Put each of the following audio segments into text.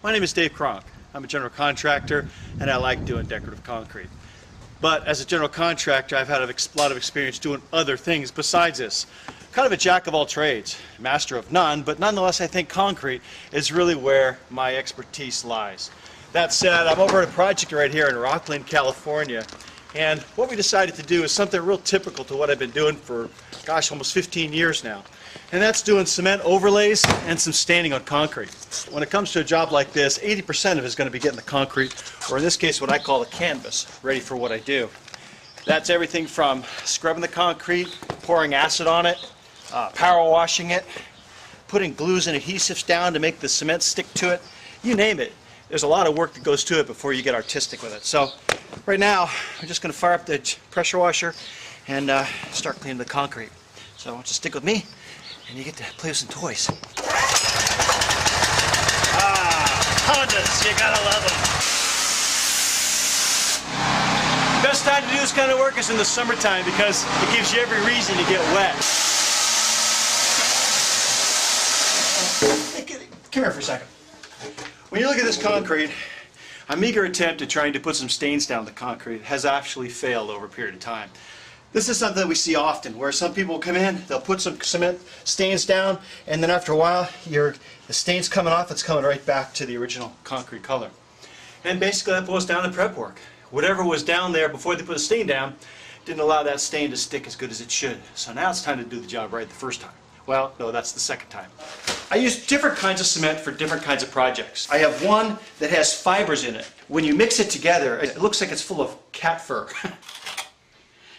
My name is Dave Cronk. I'm a general contractor and I like doing decorative concrete. But as a general contractor, I've had a lot of experience doing other things besides this. Kind of a jack of all trades, master of none, but nonetheless I think concrete is really where my expertise lies. That said, I'm over at a project right here in Rockland, California, and what we decided to do is something real typical to what I've been doing for, gosh, almost 15 years now. And that's doing cement overlays and some staining on concrete. When it comes to a job like this, 80% of it is going to be getting the concrete, or in this case what I call the canvas, ready for what I do. That's everything from scrubbing the concrete, pouring acid on it, power washing it, putting glues and adhesives down to make the cement stick to it, you name it. There's a lot of work that goes to it before you get artistic with it. So right now I'm just going to fire up the pressure washer and start cleaning the concrete. So why don't you stick with me and you get to play with some toys. Hondas, you gotta love them. Best time to do this kind of work is in the summertime because it gives you every reason to get wet. Come here for a second. When you look at this concrete, a meager attempt at trying to put some stains down the concrete has actually failed over a period of time. This is something that we see often, where some people come in, they'll put some cement stains down, and then after a while, the stain's coming off, it's coming right back to the original concrete color. And basically that boils down to prep work. Whatever was down there before they put a stain down didn't allow that stain to stick as good as it should. So now it's time to do the job right the first time. Well, no, that's the second time. I use different kinds of cement for different kinds of projects. I have one that has fibers in it. When you mix it together, it looks like it's full of cat fur.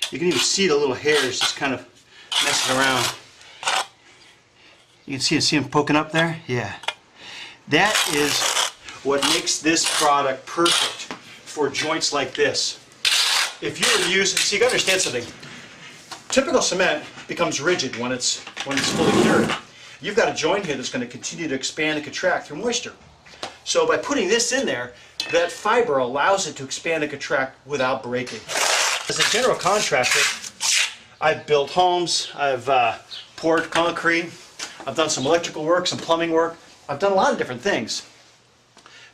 You can even see the little hairs just kind of messing around. You can see them poking up there? Yeah. That is what makes this product perfect for joints like this. If you were to use, see, you gotta understand something. Typical cement becomes rigid when it's fully cured. You've got a joint here that's going to continue to expand and contract through moisture. So by putting this in there, that fiber allows it to expand and contract without breaking. As a general contractor, I've built homes, I've poured concrete, I've done some electrical work, some plumbing work. I've done a lot of different things.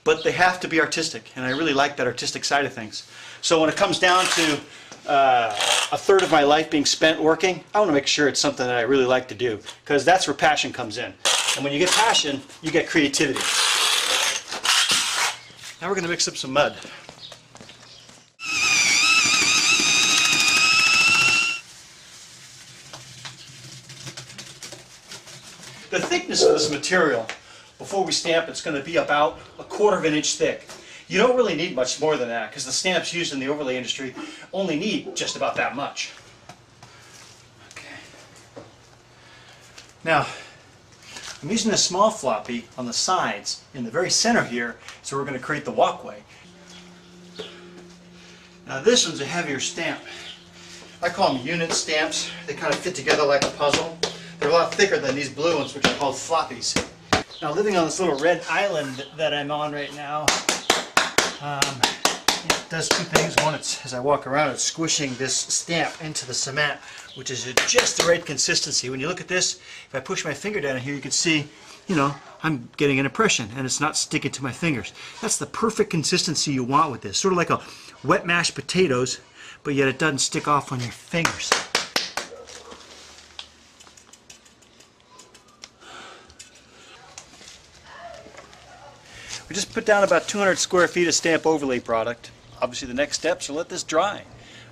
But they have to be artistic, and I really like that artistic side of things. So when it comes down to a third of my life being spent working, I want to make sure it's something that I really like to do, because that's where passion comes in. And when you get passion, you get creativity. Now we're going to mix up some mud. The thickness of this material, before we stamp, it's going to be about 1/4 of an inch thick. You don't really need much more than that because the stamps used in the overlay industry only need just about that much. Okay. Now, I'm using a small floppy on the sides in the very center here, so we're going to create the walkway. Now this one's a heavier stamp. I call them unit stamps. They kind of fit together like a puzzle. They're a lot thicker than these blue ones, which are called floppies. Now, living on this little red island that I'm on right now, it does two things. One, as I walk around, it's squishing this stamp into the cement, which is just the right consistency. When you look at this, if I push my finger down here, you can see, I'm getting an impression, and it's not sticking to my fingers. That's the perfect consistency you want with this. Sort of like a wet mashed potatoes, but yet it doesn't stick off on your fingers. We just put down about 200 square feet of stamp overlay product. Obviously the next steps are let this dry.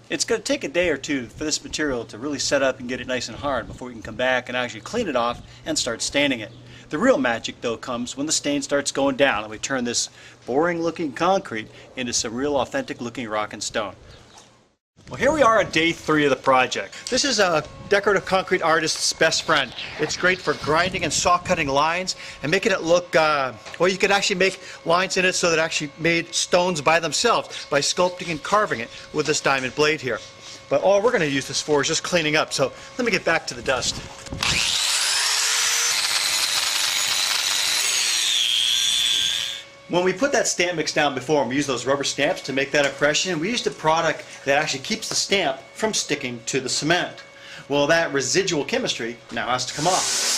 It's going to take a day or two for this material to really set up and get it nice and hard before we can come back and actually clean it off and start staining it. The real magic though comes when the stain starts going down and we turn this boring looking concrete into some real authentic looking rock and stone. Well, here we are on day 3 of the project. This is a decorative concrete artist's best friend. It's great for grinding and saw cutting lines and making it look, well, you could actually make lines in it so that it actually made stones by themselves by sculpting and carving it with this diamond blade here. But all we're going to use this for is just cleaning up. So let me get back to the dust. When we put that stamp mix down before, and we use those rubber stamps to make that impression, we used a product that actually keeps the stamp from sticking to the cement. Well, that residual chemistry now has to come off.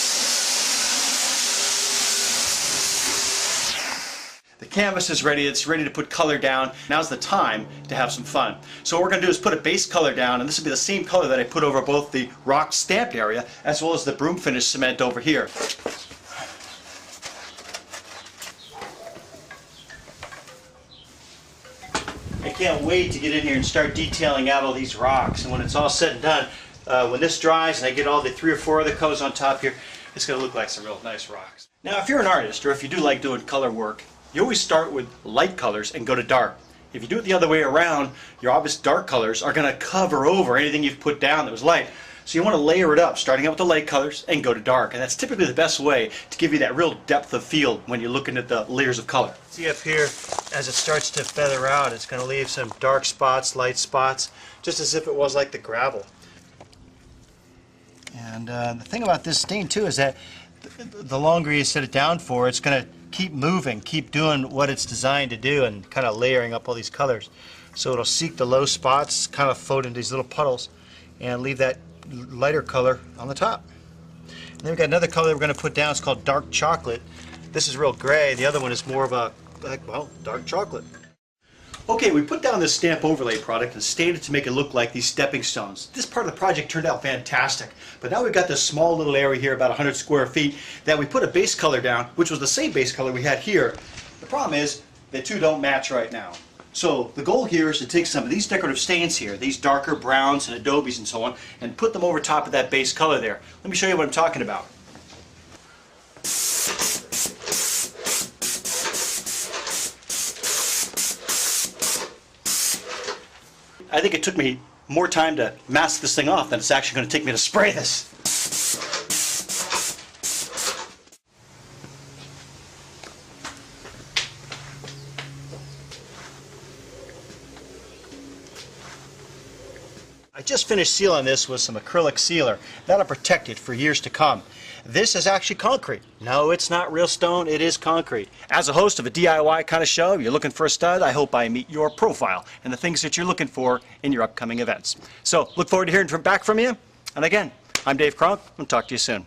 The canvas is ready, it's ready to put color down. Now's the time to have some fun. So what we're going to do is put a base color down, and this will be the same color that I put over both the rock stamped area as well as the broom finish cement over here. I can't wait to get in here and start detailing out all these rocks, and when it's all said and done, when this dries and I get all the 3 or 4 other colors on top here, it's going to look like some real nice rocks. Now if you're an artist, or if you do like doing color work, you always start with light colors and go to dark. If you do it the other way around, your obvious dark colors are going to cover over anything you've put down that was light. So you want to layer it up, starting out with the light colors and go to dark. And that's typically the best way to give you that real depth of field when you're looking at the layers of color. See up here, as it starts to feather out, it's going to leave some dark spots, light spots, just as if it was like the gravel. And the thing about this stain too is that the longer you set it down for, it's going to keep moving, keep doing what it's designed to do, and kind of layering up all these colors. So it'll seek the low spots, kind of float into these little puddles, and leave that lighter color on the top. And then we've got another color that we're going to put down. It's called dark chocolate. This is real gray. The other one is more of a, well, dark chocolate. Okay, we put down this stamp overlay product and stained it to make it look like these stepping stones. This part of the project turned out fantastic, but now we've got this small little area here, about 100 square feet, that we put a base color down, which was the same base color we had here. The problem is, the two don't match right now. So the goal here is to take some of these decorative stains here, these darker browns and adobes and so on, and put them over top of that base color there. Let me show you what I'm talking about. I think it took me more time to mask this thing off than it's actually going to take me to spray this. I just finished sealing this with some acrylic sealer. That'll protect it for years to come. This is actually concrete. No, it's not real stone, it is concrete. As a host of a DIY kind of show, if you're looking for a stud, I hope I meet your profile and the things that you're looking for in your upcoming events. So, look forward to hearing back from you. And again, I'm Dave Cronk. I'll talk to you soon.